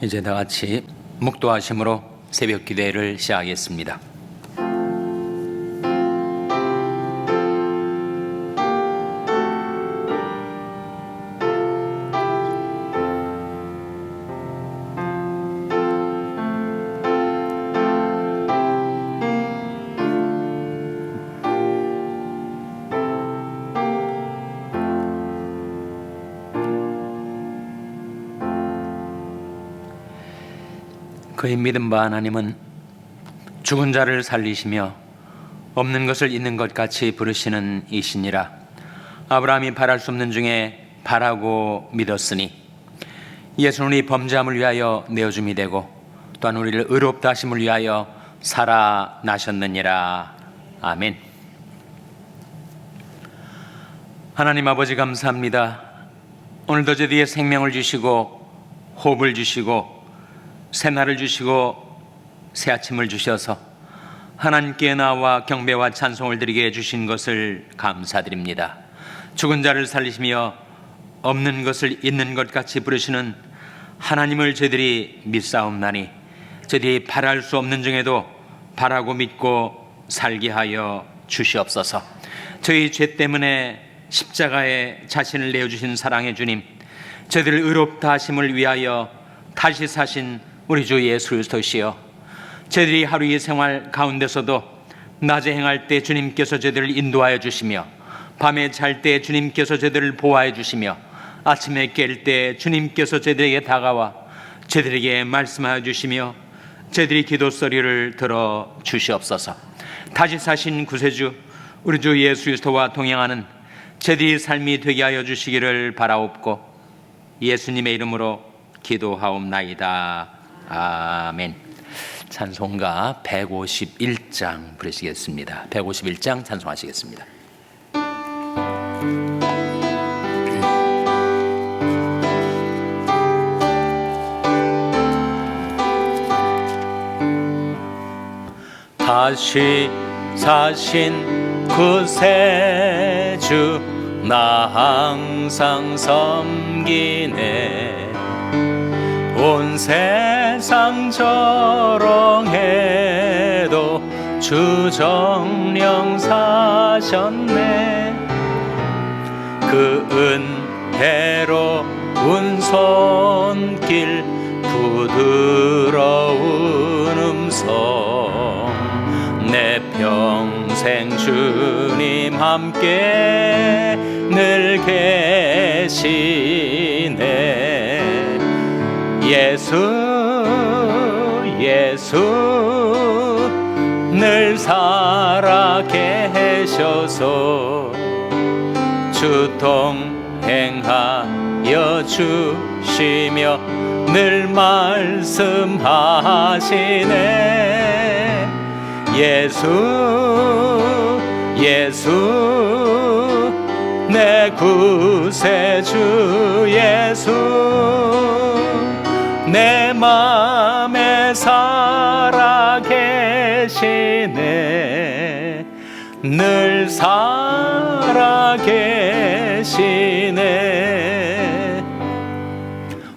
이제 다 같이 묵도하심으로 새벽 기도회를 시작하겠습니다. 그의 믿음 바 하나님은 죽은 자를 살리시며 없는 것을 있는 것 같이 부르시는 이시니라. 아브라함이 바랄 수 없는 중에 바라고 믿었으니 예수는 우리 범죄함을 위하여 내어줌이 되고 또한 우리를 의롭다 하심을 위하여 살아나셨느니라. 아멘. 하나님 아버지 감사합니다. 오늘도 저희에게 생명을 주시고 호흡을 주시고 새날을 주시고 새 아침을 주셔서 하나님께 나와 경배와 찬송을 드리게 해주신 것을 감사드립니다. 죽은 자를 살리시며 없는 것을 있는 것 같이 부르시는 하나님을 저희들이 믿사옵나니 저희들이 바랄 수 없는 중에도 바라고 믿고 살게 하여 주시옵소서. 저희 죄 때문에 십자가에 자신을 내어주신 사랑의 주님, 저희들을 의롭다 하심을 위하여 다시 사신 우리 주 예수 그리스도시여, 저희들이 하루의 생활 가운데서도 낮에 행할 때 주님께서 저희들을 인도하여 주시며 밤에 잘 때 주님께서 저희들을 보호하여 주시며 아침에 깰 때 주님께서 저희들에게 다가와 저희들에게 말씀하여 주시며 저희들이 기도 소리를 들어 주시옵소서. 다시 사신 구세주 우리 주 예수 그리스도와 동행하는 저희들의 삶이 되게 하여 주시기를 바라옵고 예수님의 이름으로 기도하옵나이다. 아멘. 찬송가 151장 부르시겠습니다. 151장 찬송하시겠습니다. 다시 사신 구세주 나 항상 섬기네. 온 세상 조롱해도 주 정령 사셨네. 그 은혜로운 손길 부드러운 음성 내 평생 주님 함께 늘 계시네. 예수 늘 살아계 하셔서 주 동행하여 주시며 늘 말씀하시네. 예수 내 구세주 예수 내 맘에 살아계시네. 늘 살아계시네.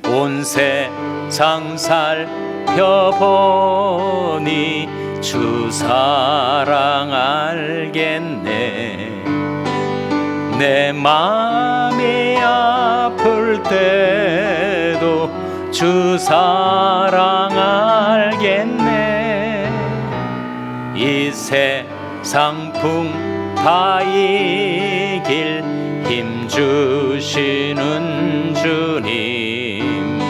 온 세상 살펴보니 주 사랑 알겠네. 내 맘이 아플 때도 주 사랑 알겠네. 이 세상 풍파 이길 힘 주시는 주님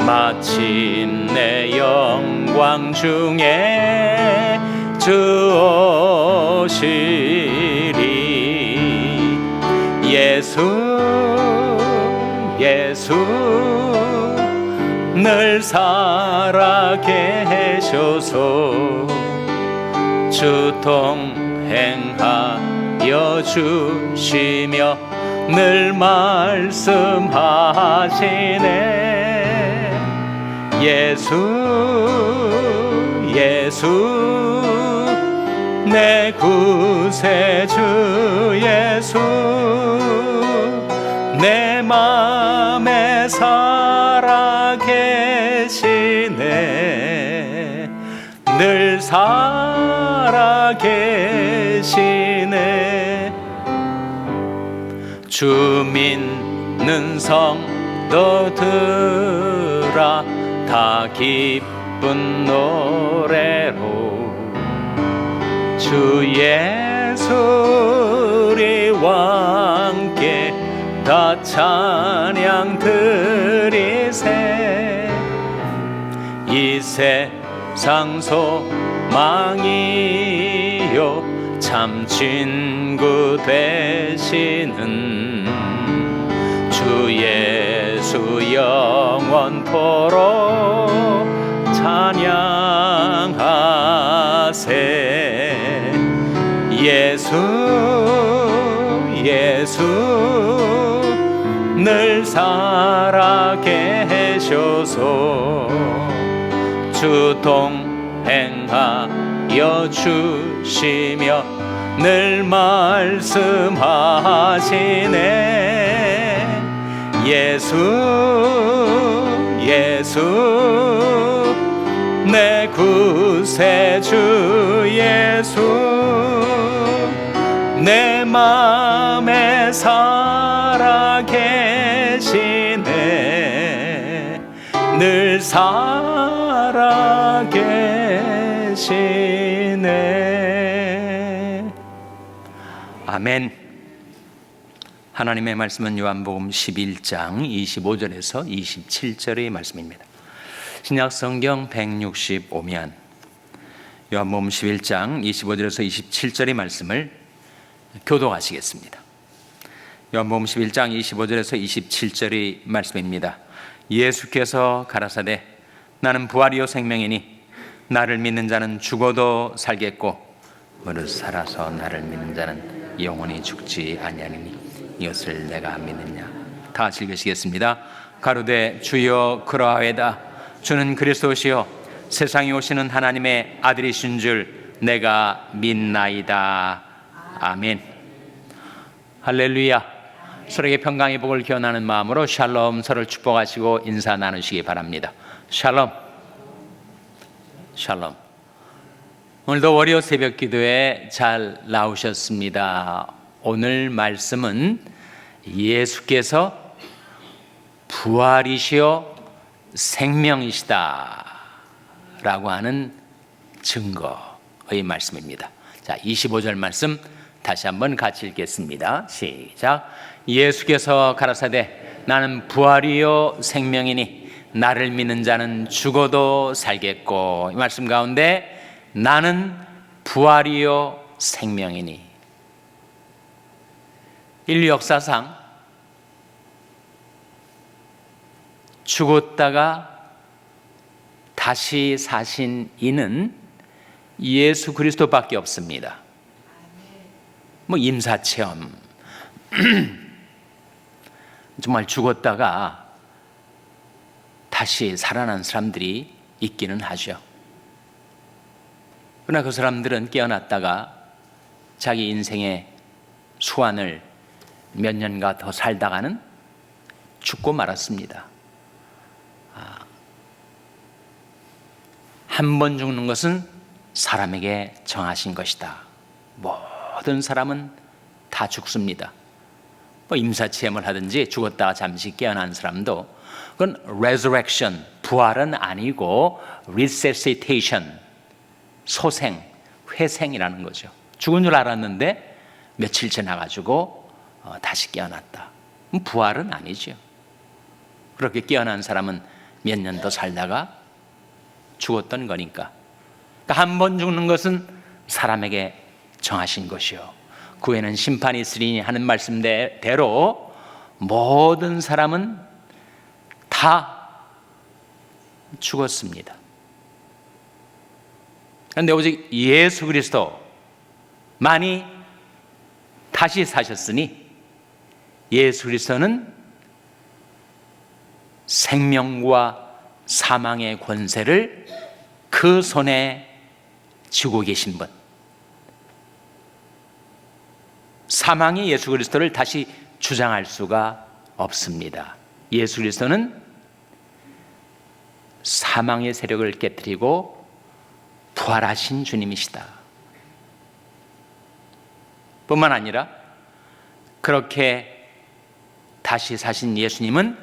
마침내 영광 중에 주 오시리. 예수 늘 살아계 하셔서 주 동행하여 주시며 늘 말씀하시네. 예수 내 구세주 예수 내 내 맘에 살아계시네. 늘 살아계시네. 주 믿는 성도들아 다 기쁜 노래로 주 예수리와 함께 다 찬양 드리세. 이 세상 소망이요 참 친구 되시는 주 예수 영원토록 찬양하세. 예수 늘 살아계셔서 주 동행하여 주시며 늘 말씀하시네. 예수 내 구세주 예수 내 맘에 살아계시네. 늘 살아계시네. 아멘. 하나님의 말씀은 요한복음 11장 25절에서 27절의 말씀입니다. 신약성경 165면 요한복음 11장 25절에서 27절의 말씀을 교독하시겠습니다. 요한복음 11장 25절에서 27절의 말씀입니다. 예수께서 가라사대 나는 부활이요 생명이니 나를 믿는 자는 죽어도 살겠고 무릇 살아서 나를 믿는 자는 영원히 죽지 아니하리니 이것을 내가 믿느냐. 다 같이 읽으시겠습니다. 가로되 주여 그러하외다. 주는 그리스도시요 세상에 오시는 하나님의 아들이신 줄 내가 믿나이다. 아멘. 할렐루야. 서로에게 평강의 복을 기원하는 마음으로 샬롬, 서로를 축복하시고 인사 나누시기 바랍니다. 샬롬. 샬롬. 오늘도 월요 새벽 기도에 잘 나오셨습니다. 오늘 말씀은 예수께서 부활이시요 생명이시다 라고 하는 증거의 말씀입니다. 자, 25절 말씀 다시 한번 같이 읽겠습니다. 시작. 예수께서 가라사대 나는 부활이요 생명이니 나를 믿는 자는 죽어도 살겠고. 이 말씀 가운데 나는 부활이요 생명이니. 인류 역사상 죽었다가 다시 사신 이는 예수 그리스도밖에 없습니다. 뭐 임사체험 정말 죽었다가 다시 살아난 사람들이 있기는 하죠. 그러나 그 사람들은 깨어났다가 자기 인생의 수완을 몇 년가 더 살다가는 죽고 말았습니다. 한 번 죽는 것은 사람에게 정하신 것이다. 모든 사람은 다 죽습니다. 뭐 임사체험을 하든지 죽었다가 잠시 깨어난 사람도 그건 resurrection, 부활은 아니고 resuscitation, 소생, 회생이라는 거죠. 죽은 줄 알았는데 며칠 지나가지고 다시 깨어났다. 부활은 아니죠. 그렇게 깨어난 사람은 몇 년 더 살다가 죽었던 거니까. 한 번 죽는 것은 사람에게 정하신 것이요 그 후에는 심판이 있으리니 하는 말씀대로 모든 사람은 다 죽었습니다. 그런데 오직 예수 그리스도만이 다시 사셨으니 예수 그리스도는 생명과 사망의 권세를 그 손에 쥐고 계신 분. 사망이 예수 그리스도를 다시 주장할 수가 없습니다. 예수 그리스도는 사망의 세력을 깨뜨리고 부활하신 주님이시다. 뿐만 아니라 그렇게 다시 사신 예수님은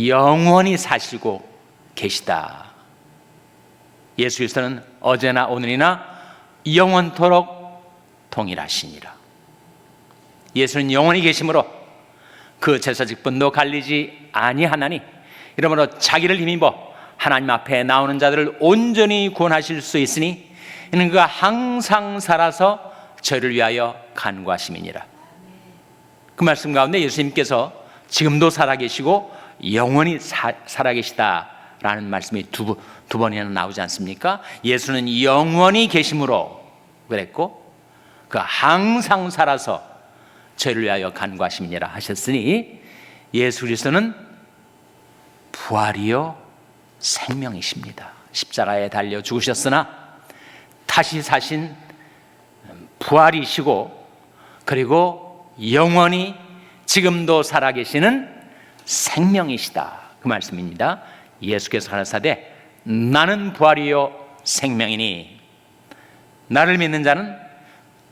영원히 사시고 계시다. 예수 그리스도는 어제나 오늘이나 영원토록 동일하시니라. 예수는 영원히 계심으로 그 제사직분도 갈리지 아니하나니 이러므로 자기를 힘입어 하나님 앞에 나오는 자들을 온전히 구원하실 수 있으니 이는 그가 항상 살아서 저를 위하여 간구하심이니라. 그 말씀 가운데 예수님께서 지금도 살아계시고 영원히 살아계시다라는 말씀이 두 번이나 나오지 않습니까? 예수는 영원히 계심으로 그랬고 그 항상 살아서 저를 위하여 간구하심이니라 하셨으니 예수 그리스도는 부활이요 생명이십니다. 십자가에 달려 죽으셨으나 다시 사신 부활이시고 그리고 영원히 지금도 살아계시는 생명이시다. 그 말씀입니다. 예수께서 가라사대 나는 부활이요 생명이니 나를 믿는 자는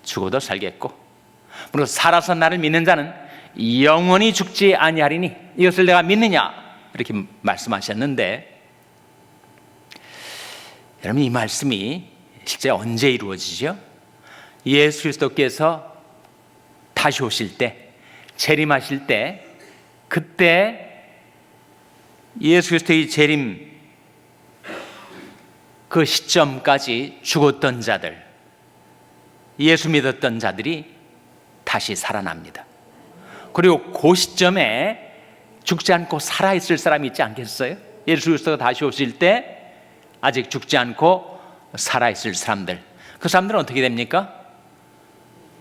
죽어도 살겠고 그리고 살아서 나를 믿는 자는 영원히 죽지 아니하리니 이것을 내가 믿느냐 이렇게 말씀하셨는데 여러분 이 말씀이 실제 언제 이루어지죠? 예수 그리스도께서 다시 오실 때 재림하실 때 그때 예수 그리스도의 재림 그 시점까지 죽었던 자들 예수 믿었던 자들이 다시 살아납니다. 그리고 그 시점에 죽지 않고 살아있을 사람이 있지 않겠어요? 예수 그리스도가 다시 오실 때 아직 죽지 않고 살아있을 사람들 그 사람들은 어떻게 됩니까?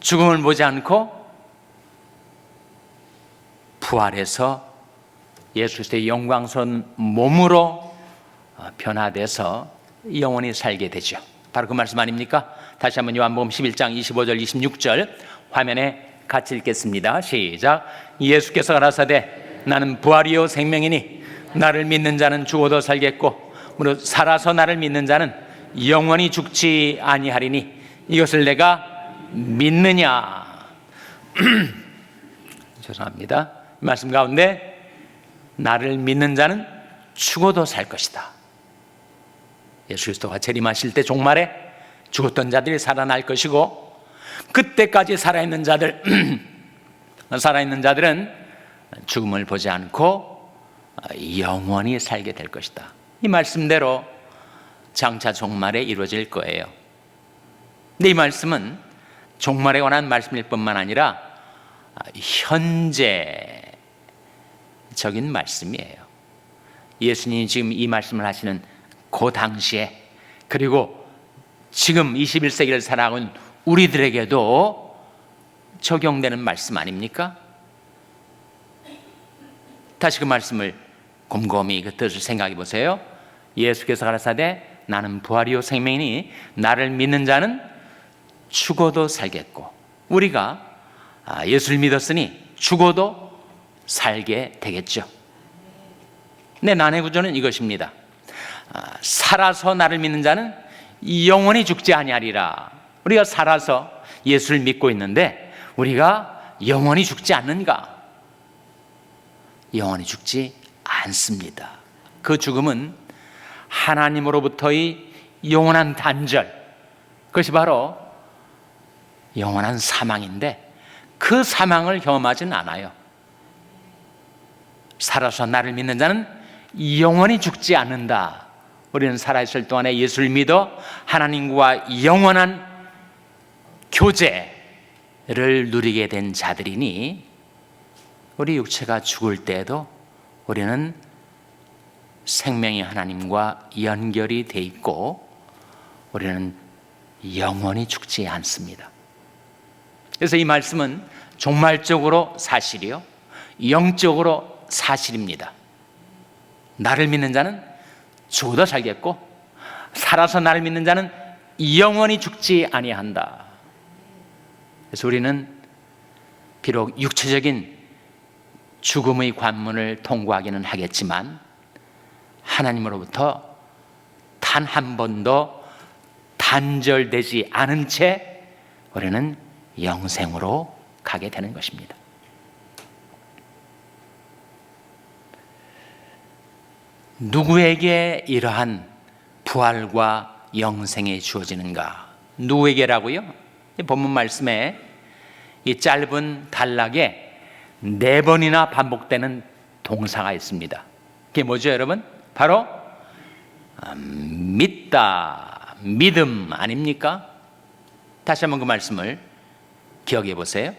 죽음을 보지 않고 부활해서 예수 그리스도의 영광스러운 몸으로 변화돼서 영원히 살게 되죠. 바로 그 말씀 아닙니까? 다시 한번 요한복음 11장 25절 26절 화면에 같이 읽겠습니다. 시작. 예수께서 가라사대 나는 부활이요 생명이니 나를 믿는 자는 죽어도 살겠고 무릇 살아서 나를 믿는 자는 영원히 죽지 아니하리니 이것을 내가 믿느냐. 죄송합니다. 말씀 가운데 나를 믿는 자는 죽어도 살 것이다. 예수 그리스도가 재림하실 때 종말에 죽었던 자들이 살아날 것이고 그때까지 살아있는 자들은 죽음을 보지 않고 영원히 살게 될 것이다. 이 말씀대로 장차 종말에 이루어질 거예요. 근데 이 말씀은 종말에 관한 말씀일 뿐만 아니라 현재적인 말씀이에요. 예수님이 지금 이 말씀을 하시는 그 당시에 그리고 지금 21세기를 살아가고 있는 우리들에게도 적용되는 말씀 아닙니까? 다시 그 말씀을 곰곰이 그 뜻을 생각해 보세요. 예수께서 가라사대 나는 부활이요 생명이니 나를 믿는 자는 죽어도 살겠고 우리가 예수를 믿었으니 죽어도 살게 되겠죠. 내 난해 구조는 이것입니다. 살아서 나를 믿는 자는 영원히 죽지 아니하리라. 우리가 살아서 예수를 믿고 있는데 우리가 영원히 죽지 않는가? 영원히 죽지 않습니다. 그 죽음은 하나님으로부터의 영원한 단절, 그것이 바로 영원한 사망인데 그 사망을 경험하지는 않아요. 살아서 나를 믿는 자는 영원히 죽지 않는다. 우리는 살아있을 동안에 예수를 믿어 하나님과 영원한 교제를 누리게 된 자들이니 우리 육체가 죽을 때에도 우리는 생명의 하나님과 연결이 돼 있고 우리는 영원히 죽지 않습니다. 그래서 이 말씀은 종말적으로 사실이요 영적으로 사실입니다. 나를 믿는 자는 죽어도 살겠고 살아서 나를 믿는 자는 영원히 죽지 아니한다. 그래서 우리는 비록 육체적인 죽음의 관문을 통과하기는 하겠지만 하나님으로부터 단 한 번도 단절되지 않은 채 우리는 영생으로 가게 되는 것입니다. 누구에게 이러한 부활과 영생이 주어지는가? 누구에게라고요? 본문 말씀에 이 짧은 단락에 4번이나 반복되는 동사가 있습니다. 그게 뭐죠, 여러분? 바로 믿다, 믿음 아닙니까? 다시 한번 그 말씀을 기억해 보세요.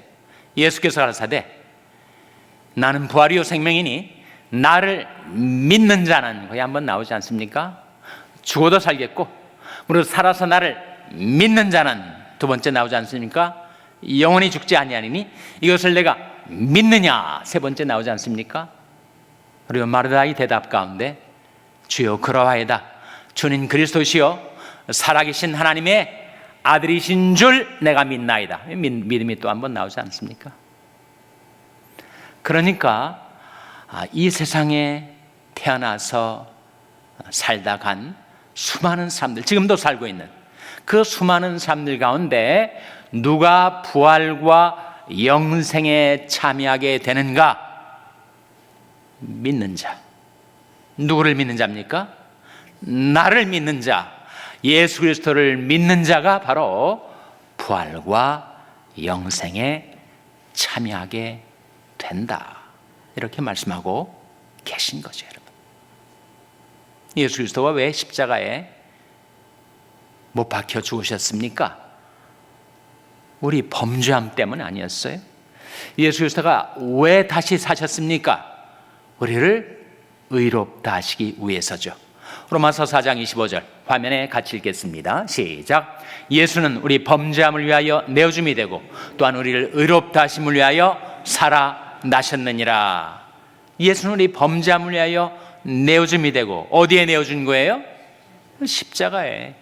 예수께서 가라사대 나는 부활이요 생명이니 나를 믿는 자는 거기 한번 나오지 않습니까? 죽어도 살겠고 그리고 살아서 나를 믿는 자는 두 번째 나오지 않습니까? 영원히 죽지 아니하리니 이것을 내가 믿느냐 세 번째 나오지 않습니까? 그리고 마르다의 대답 가운데 주여 그러하이다 주님 그리스도시요 살아계신 하나님의 아들이신 줄 내가 믿나이다. 믿음이 또 한 번 나오지 않습니까? 그러니까 이 세상에 태어나서 살다 간 수많은 사람들, 지금도 살고 있는 그 수많은 사람들 가운데 누가 부활과 영생에 참여하게 되는가? 믿는 자. 누구를 믿는 자입니까? 나를 믿는 자, 예수 그리스도를 믿는 자가 바로 부활과 영생에 참여하게 된다. 이렇게 말씀하고 계신 거죠, 여러분. 예수 그리스도가 왜 십자가에 못 박혀 죽으셨습니까? 우리 범죄함 때문 아니었어요? 예수 그리스도가 왜 다시 사셨습니까? 우리를 의롭다 하시기 위해서죠. 로마서 4장 25절 화면에 같이 읽겠습니다. 시작. 예수는 우리 범죄함을 위하여 내어줌이 되고 또한 우리를 의롭다 하심을 위하여 살아나셨느니라. 예수는 우리 범죄함을 위하여 내어줌이 되고 어디에 내어준 거예요? 십자가에.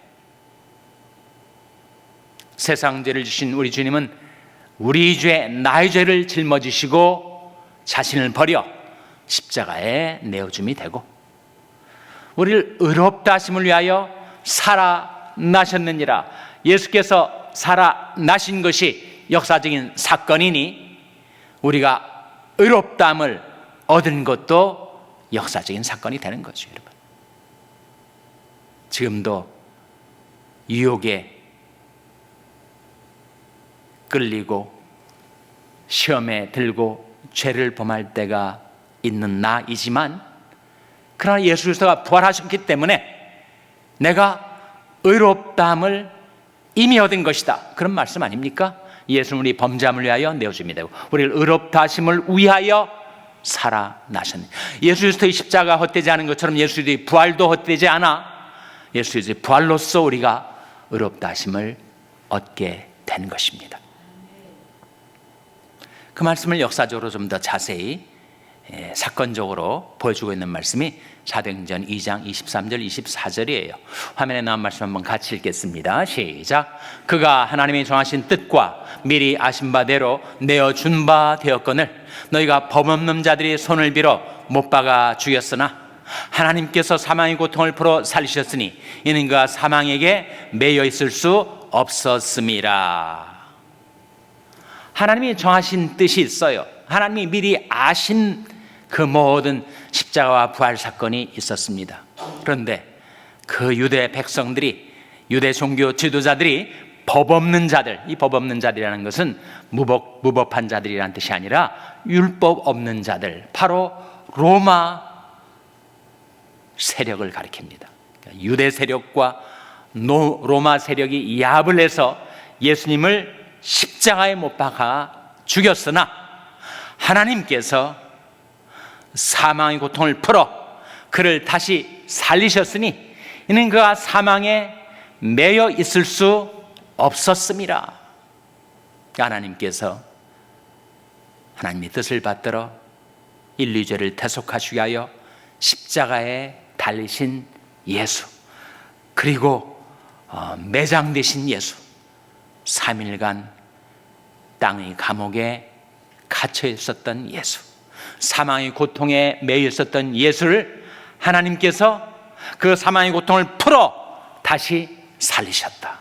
세상 죄를 주신 우리 주님은 우리 죄, 나의 죄를 짊어지시고 자신을 버려 십자가에 내어줌이 되고 우리를 의롭다 하심을 위하여 살아나셨느니라. 예수께서 살아나신 것이 역사적인 사건이니 우리가 의롭다함을 얻은 것도 역사적인 사건이 되는 거죠, 여러분. 지금도 유혹에 끌리고 시험에 들고 죄를 범할 때가 있는 나이지만 그러나 예수 그리스도가 부활하셨기 때문에 내가 의롭다함을 이미 얻은 것이다. 그런 말씀 아닙니까? 예수는 우리 범죄함을 위하여 내어줌이 되고 우리를 의롭다 하심을 위하여 살아나셨네. 예수 그리스도의 십자가 헛되지 않은 것처럼 예수 그리스도의 부활도 헛되지 않아. 예수 그리스도의 부활로서 우리가 의롭다 하심을 얻게 된 것입니다. 그 말씀을 역사적으로 좀 더 자세히 사건적으로 보여주고 있는 말씀이 사도행전 2장 23절 24절이에요. 화면에 나온 말씀 한번 같이 읽겠습니다. 시작. 그가 하나님이 정하신 뜻과 미리 아신 바대로 내어준 바 되었거늘 너희가 법 없는 자들이 손을 빌어 못 박아 죽였으나 하나님께서 사망의 고통을 풀어 살리셨으니 이는 그가 사망에게 매여 있을 수 없었음이라. 하나님이 정하신 뜻이 있어요. 하나님이 미리 아신 그 모든 십자가와 부활 사건이 있었습니다. 그런데 그 유대 백성들이, 유대 종교 지도자들이 법 없는 자들, 이 법 없는 자들이라는 것은 무법한 자들이라는 뜻이 아니라 율법 없는 자들, 바로 로마 세력을 가리킵니다. 유대 세력과 로마 세력이 야합을 해서 예수님을 십자가에 못 박아 죽였으나 하나님께서 사망의 고통을 풀어 그를 다시 살리셨으니 이는 그가 사망에 매여 있을 수 없었음이라. 하나님께서 하나님의 뜻을 받들어 인류의 죄를 대속하시기 위하여 십자가에 달리신 예수, 그리고 매장되신 예수, 3일간 땅의 감옥에 갇혀 있었던 예수, 사망의 고통에 매여 있었던 예수를 하나님께서 그 사망의 고통을 풀어 다시 살리셨다.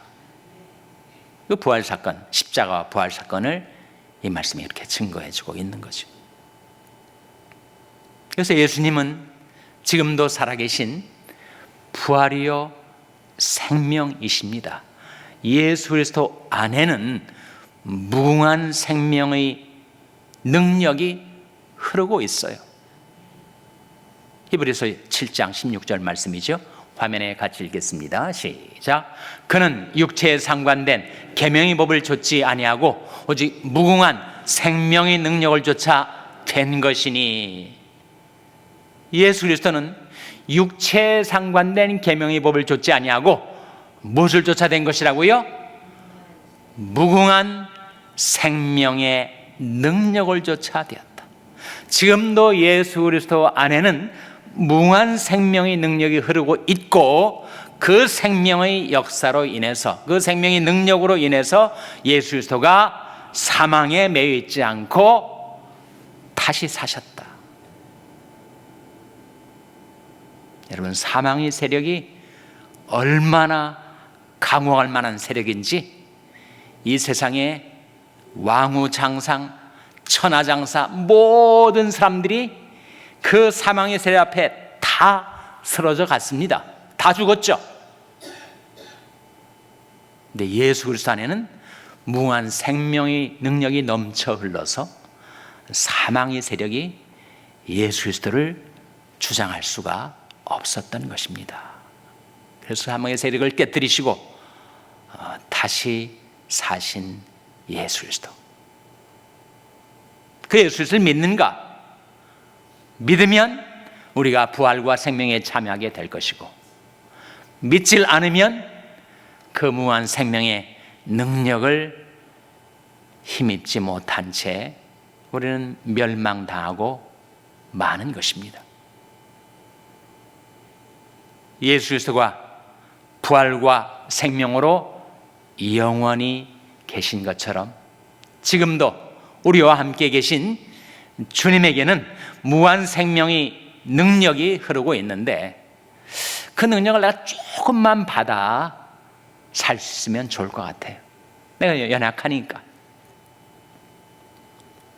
그 부활 사건, 십자가와 부활 사건을 이 말씀이 이렇게 증거해 주고 있는 거죠. 그래서 예수님은 지금도 살아계신 부활이요 생명이십니다. 예수 그리스도 안에는 무궁한 생명의 능력이 흐르고 있어요. 히브리서 7장 16절 말씀이죠. 화면에 같이 읽겠습니다. 시작. 그는 육체에 상관된 계명의 법을 좇지 아니하고 오직 무궁한 생명의 능력을 좇아 된 것이니. 예수 그리스도는 육체에 상관된 계명의 법을 좇지 아니하고 무엇을 쫓아낸 것이라고요? 무궁한 생명의 능력을 쫓아되었다. 지금도 예수 그리스도 안에는 무궁한 생명의 능력이 흐르고 있고, 그 생명의 역사로 인해서, 그 생명의 능력으로 인해서 예수 그리스도가 사망에 매여 있지 않고 다시 사셨다. 여러분, 사망의 세력이 얼마나 강호할 만한 세력인지 이 세상에 왕후장상, 천하장사 모든 사람들이 그 사망의 세력 앞에 다 쓰러져 갔습니다. 다 죽었죠. 근데 예수 그리스도 안에는 무한 생명의 능력이 넘쳐 흘러서 사망의 세력이 예수 그리스도를 주장할 수가 없었던 것입니다. 그래서 사망의 세력을 깨뜨리시고 다시 사신 예수 그리스도. 그 예수 그리스도를 믿는가? 믿으면 우리가 부활과 생명에 참여하게 될 것이고, 믿질 않으면 그 무한 생명의 능력을 힘입지 못한 채 우리는 멸망당하고 마는 것입니다. 예수 그리스도가 부활과 생명으로 영원히 계신 것처럼 지금도 우리와 함께 계신 주님에게는 무한 생명의 능력이 흐르고 있는데, 그 능력을 내가 조금만 받아 살 수 있으면 좋을 것 같아요. 내가 연약하니까.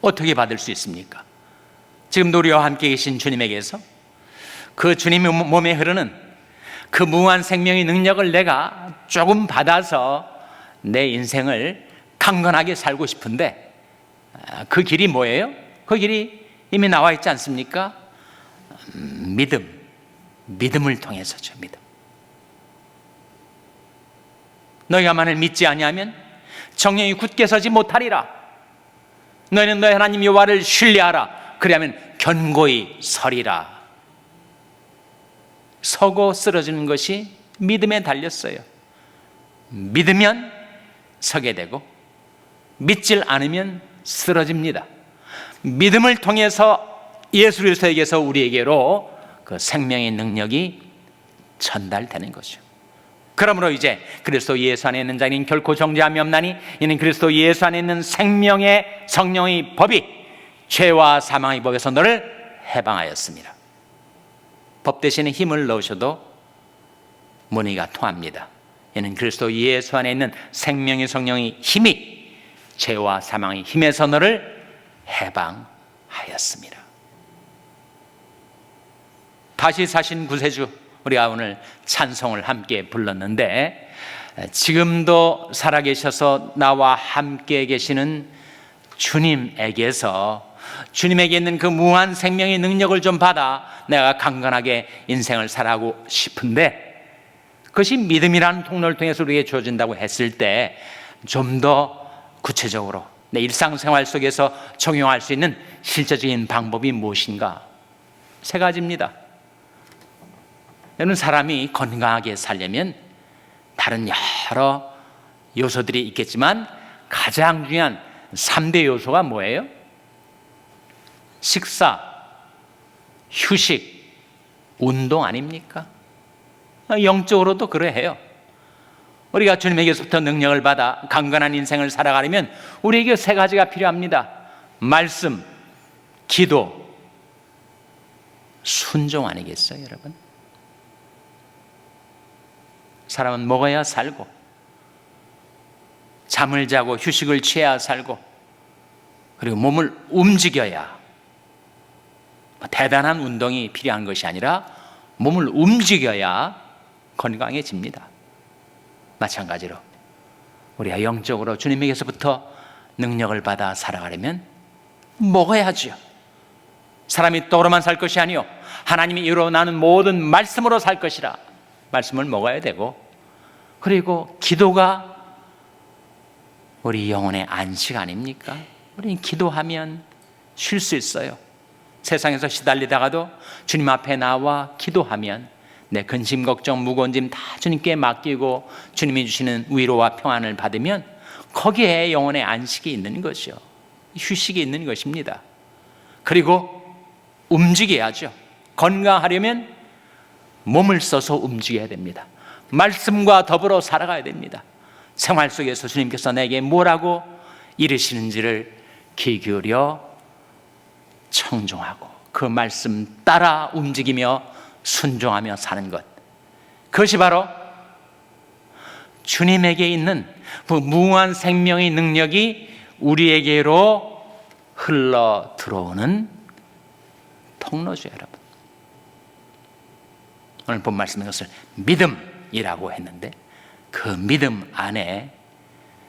어떻게 받을 수 있습니까? 지금도 우리와 함께 계신 주님에게서 그 주님의 몸에 흐르는 그 무한 생명의 능력을 내가 조금 받아서 내 인생을 강건하게 살고 싶은데, 그 길이 뭐예요? 그 길이 이미 나와 있지 않습니까? 믿음을 통해서죠. 믿음. 너희가 만일 믿지 아니하면 정령이 굳게 서지 못하리라. 너희는 너희 하나님 여호와를 신뢰하라. 그리하면 견고히 서리라. 서고 쓰러지는 것이 믿음에 달렸어요. 믿으면 서게 되고, 믿질 않으면 쓰러집니다. 믿음을 통해서 예수 그리스도에게서 우리에게로 그 생명의 능력이 전달되는 거죠. 그러므로 이제 그리스도 예수 안에 있는 자는 결코 정죄함이 없나니 이는 그리스도 예수 안에 있는 생명의 성령의 법이 죄와 사망의 법에서 너를 해방하였습니다. 법 대신에 힘을 넣으셔도 문의가 통합니다. 이는 그리스도 예수 안에 있는 생명의 성령의 힘이 죄와 사망의 힘에서 너를 해방하였습니다. 다시 사신 구세주, 우리가 오늘 찬송을 함께 불렀는데, 지금도 살아계셔서 나와 함께 계시는 주님에게서, 주님에게 있는 그 무한 생명의 능력을 좀 받아 내가 강건하게 인생을 살아가고 싶은데, 그것이 믿음이라는 통로를 통해서 우리에게 주어진다고 했을 때 좀 더 구체적으로 내 일상생활 속에서 적용할 수 있는 실제적인 방법이 무엇인가? 3가지입니다. 여러분, 사람이 건강하게 살려면 다른 여러 요소들이 있겠지만 가장 중요한 3대 요소가 뭐예요? 식사, 휴식, 운동 아닙니까? 영적으로도 그래해요. 우리가 주님에게서부터 능력을 받아 강건한 인생을 살아가려면 우리에게 3가지가 필요합니다. 말씀, 기도, 순종 아니겠어요, 여러분? 사람은 먹어야 살고, 잠을 자고 휴식을 취해야 살고, 그리고 몸을 움직여야, 대단한 운동이 필요한 것이 아니라 몸을 움직여야 건강해집니다. 마찬가지로 우리가 영적으로 주님에게서부터 능력을 받아 살아가려면 먹어야죠. 사람이 떡으로만 살 것이 아니요 하나님이 이루어나는 모든 말씀으로 살 것이라. 말씀을 먹어야 되고, 그리고 기도가 우리 영혼의 안식 아닙니까? 우리는 기도하면 쉴 수 있어요. 세상에서 시달리다가도 주님 앞에 나와 기도하면 내 근심, 걱정, 무거운 짐 다 주님께 맡기고 주님이 주시는 위로와 평안을 받으면 거기에 영혼의 안식이 있는 것이요, 휴식이 있는 것입니다. 그리고 움직여야죠. 건강하려면 몸을 써서 움직여야 됩니다. 말씀과 더불어 살아가야 됩니다. 생활 속에서 주님께서 내게 뭐라고 이르시는지를 귀 기울여 청종하고 그 말씀 따라 움직이며 순종하며 사는 것, 그것이 바로 주님에게 있는 그 무한 생명의 능력이 우리에게로 흘러 들어오는 통로죠, 여러분. 오늘 본 말씀인 것을 믿음이라고 했는데, 그 믿음 안에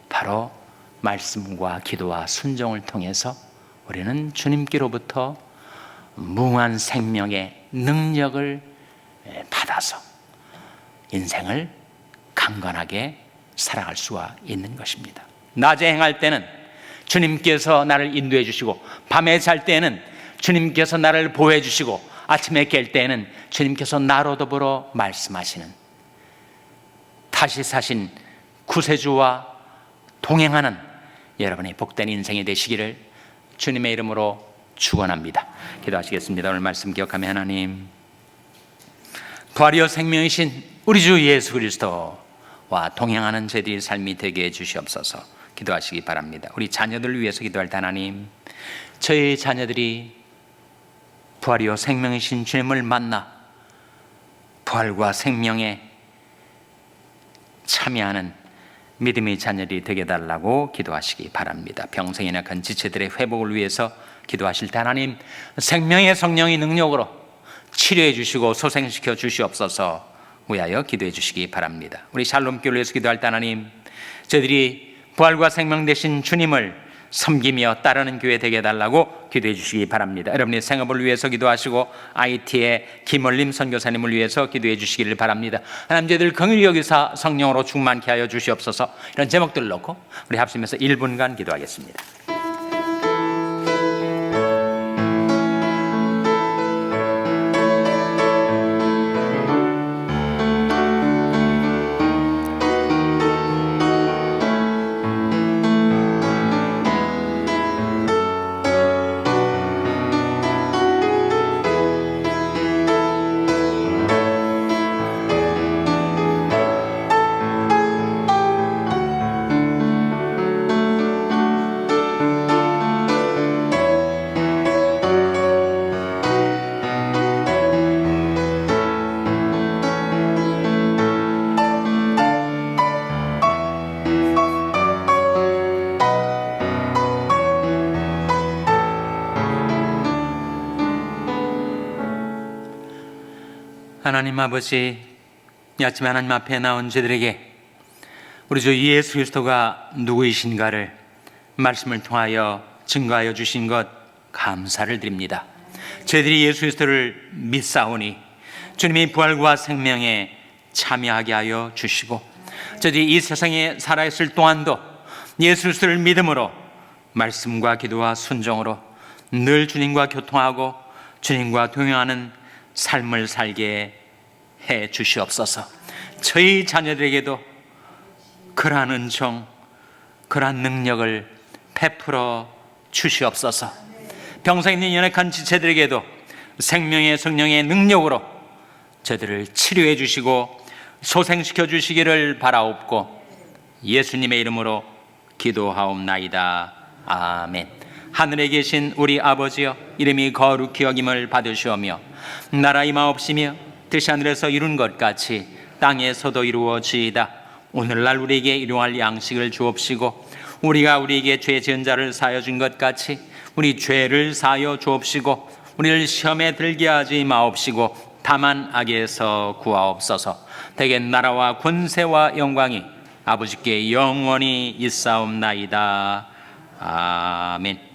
바로 말씀과 기도와 순종을 통해서 우리는 주님께로부터 무한 생명의 능력을 받아서 인생을 강건하게 살아갈 수가 있는 것입니다. 낮에 행할 때는 주님께서 나를 인도해 주시고, 밤에 잘 때는 주님께서 나를 보호해 주시고, 아침에 깰 때는 주님께서 나로 더불어 말씀하시는, 다시 사신 구세주와 동행하는 여러분의 복된 인생이 되시기를 주님의 이름으로 축원합니다. 기도하시겠습니다. 오늘 말씀 기억하며, 하나님, 부활이요 생명이신 우리 주 예수 그리스도와 동행하는 저희들의 삶이 되게 해 주시옵소서. 기도하시기 바랍니다. 우리 자녀들을 위해서 기도할 때, 하나님, 저희 자녀들이 부활이요 생명이신 주님을 만나 부활과 생명에 참여하는 믿음의 자녀들이 되게 해달라고 기도하시기 바랍니다. 병생이 약한 지체들의 회복을 위해서 기도하실 때, 하나님, 생명의 성령의 능력으로 치료해 주시고 소생시켜 주시옵소서 위하여 기도해 주시기 바랍니다. 우리 샬롬교회를 위해서 기도할 때, 하나님, 저희들이 부활과 생명 되신 주님을 섬기며 따르는 교회 되게 해달라고 기도해 주시기 바랍니다. 여러분의 생업을 위해서 기도하시고 IT의 김월림 선교사님을 위해서 기도해 주시기를 바랍니다. 하나님, 저희들 긍휼히 여기사 성령으로 충만케 하여 주시옵소서. 이런 제목들을 놓고 우리 합심해서 1분간 기도하겠습니다. 하나님 아버지, 이 아침에 하나님 앞에 나온 저들에게 우리 주 예수 그리스도가 누구이신가를 말씀을 통하여 증거하여 주신 것 감사를 드립니다. 저희들이 예수 그리스도를 믿사오니 주님의 부활과 생명에 참여하게 하여 주시고, 저희들이 이 세상에 살아있을 동안도 예수 그리스도를 믿음으로 말씀과 기도와 순종으로 늘 주님과 교통하고 주님과 동행하는 삶을 살게 해 주시옵소서. 저희 자녀들에게도 그러한 은총, 그러한 능력을 베풀어 주시옵소서. 병상 있는 연약한 지체들에게도 생명의 성령의 능력으로 저들을 치료해 주시고 소생시켜 주시기를 바라옵고 예수님의 이름으로 기도하옵나이다. 아멘. 하늘에 계신 우리 아버지여, 이름이 거룩히 여김을 받으시오며 나라 임하옵시며 뜻이 하늘에서 이룬 것 같이 땅에서도 이루어지이다. 오늘날 우리에게 일용할 양식을 주옵시고 우리가 우리에게 죄 지은 자를 사하여 준 것 같이 우리 죄를 사하여 주옵시고 우리를 시험에 들게 하지 마옵시고 다만 악에서 구하옵소서. 대개 나라와 권세와 영광이 아버지께 영원히 있사옵나이다. 아멘.